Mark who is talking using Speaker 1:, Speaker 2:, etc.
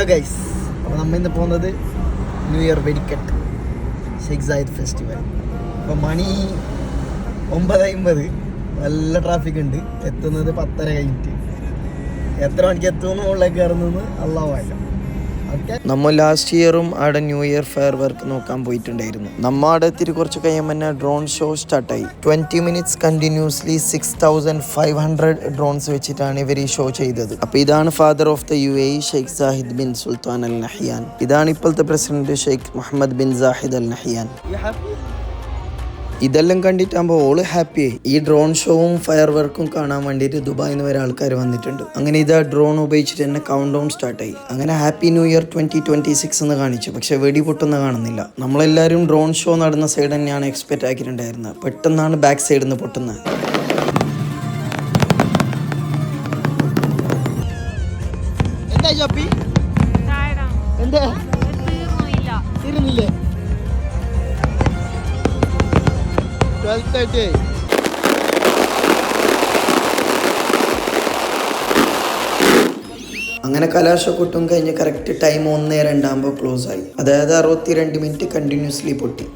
Speaker 1: Guys, അപ്പോൾ നമ്മൾ ഇന്ന് പോകുന്നത് ന്യൂ ഇയർ വെടിക്കെട്ട് ഷെയ്ഖ് സായിദ് ഫെസ്റ്റിവൽ. അപ്പോൾ മണി 9:50, നല്ല ട്രാഫിക് ഉണ്ട്. എത്തുന്നത് 10:30 കഴിഞ്ഞിട്ട്. എത്ര മണിക്ക് എത്തുമെന്ന് മുകളിലേക്ക് കയറുന്നത് അള്ളാഹു അഅലം. നമ്മൾ ലാസ്റ്റ് ഇയറും അവിടെ ന്യൂ ഇയർ ഫെയർ വർക്ക് നോക്കാൻ പോയിട്ടുണ്ടായിരുന്നു. നമ്മ അവിടെ എത്തിരി കുറച്ച് കഴിയുമ്പോൾ തന്നെ ഡ്രോൺ ഷോ സ്റ്റാർട്ടായി. 20 മിനിറ്റ്സ് കണ്ടിന്യൂസ്ലി 6500 ഡ്രോൺസ് വെച്ചിട്ടാണ് ഇവർ ഈ ഷോ ചെയ്തത്. അപ്പോൾ ഇതാണ് father of the UAE Sheikh Zayed bin Sultan Al Nahyan. ഇതാണ് ഇപ്പോഴത്തെ president Sheikh Mohammed bin Zayed Al Nahyan. ഇതെല്ലാം കണ്ടിട്ടാകുമ്പോൾ ഓള് ഹാപ്പിയായി. ഈ ഡ്രോൺ ഷോവും ഫയർ വർക്കും കാണാൻ വേണ്ടിയിട്ട് ദുബായിൽ നിന്ന് വരെ ആൾക്കാർ വന്നിട്ടുണ്ട്. അങ്ങനെ ഇതാ ഡ്രോൺ ഉപയോഗിച്ചിട്ട് തന്നെ കൗണ്ട് ഡൗൺ സ്റ്റാർട്ടായി. അങ്ങനെ ഹാപ്പി ന്യൂ ഇയർ 2026 എന്ന് കാണിച്ചു. പക്ഷെ വെടി പൊട്ടുന്ന കാണുന്നില്ല. നമ്മളെല്ലാവരും ഡ്രോൺ ഷോ നടന്ന സൈഡ് തന്നെയാണ് എക്സ്പെക്ട് ആക്കിയിട്ടുണ്ടായിരുന്നത്. പെട്ടെന്നാണ് ബാക്ക് സൈഡിൽ നിന്ന് പൊട്ടുന്നത്. എന്താ തീരുന്നില്ലേ? 12:30. അങ്ങനെ കലാശക്കൊട്ടും കഴിഞ്ഞ് കറക്റ്റ് ടൈം 1:02 ക്ലോസ് ആയി. അതായത് 62 മിനിറ്റ് കണ്ടിന്യൂസ്ലി പൊട്ടി.